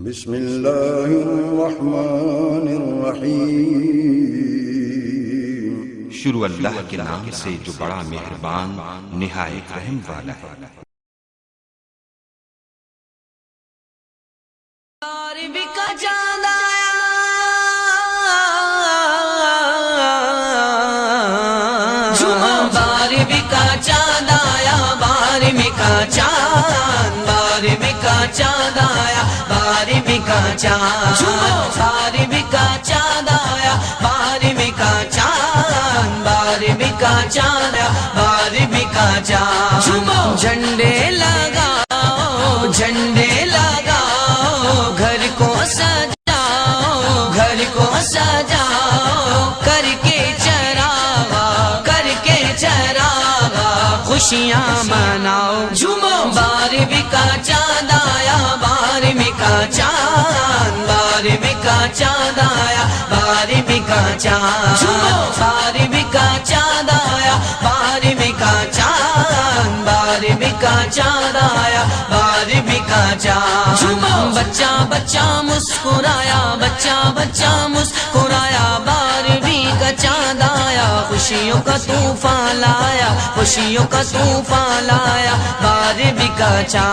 بسم اللہ الرحمن الرحیم۔ شروع اللہ کے نام سے جو بڑا مہربان نہایت رحم والا ہے۔ بارہویں کا چاند آیا، بارہویں کا چاند آیا، بارہویں کا چاند، بارہویں کا چاند آیا، بارہویں کا چاند، بارہویں کا چاند آیا، بارہویں کا چاند، بارہویں کا چاند آیا، بارہویں کا چاند، جھنڈے لگاؤ، جھنڈے لگاؤ، گھر کو سجاؤ، گھر کو سجاؤ، کر کے چراغا، کر کے چراغا، خوشیاں مناؤ، جھومو، بارہویں کا چاند آیا، بارہویں کا چاند، بارہویں کا چاند آیا، بارہویں کا چاند، بارہویں کا چاند آیا، بارہویں کا چاند، بارہویں کا چاند آیا، بارہویں کا چاند، بچہ بچہ مسکرایا، بچہ بچہ مسکرایا، بارہویں کا چاند آیا، خوشیوں کا طوفان لایا، خوشیوں کا طوفان لایا، بارہویں کا چاند۔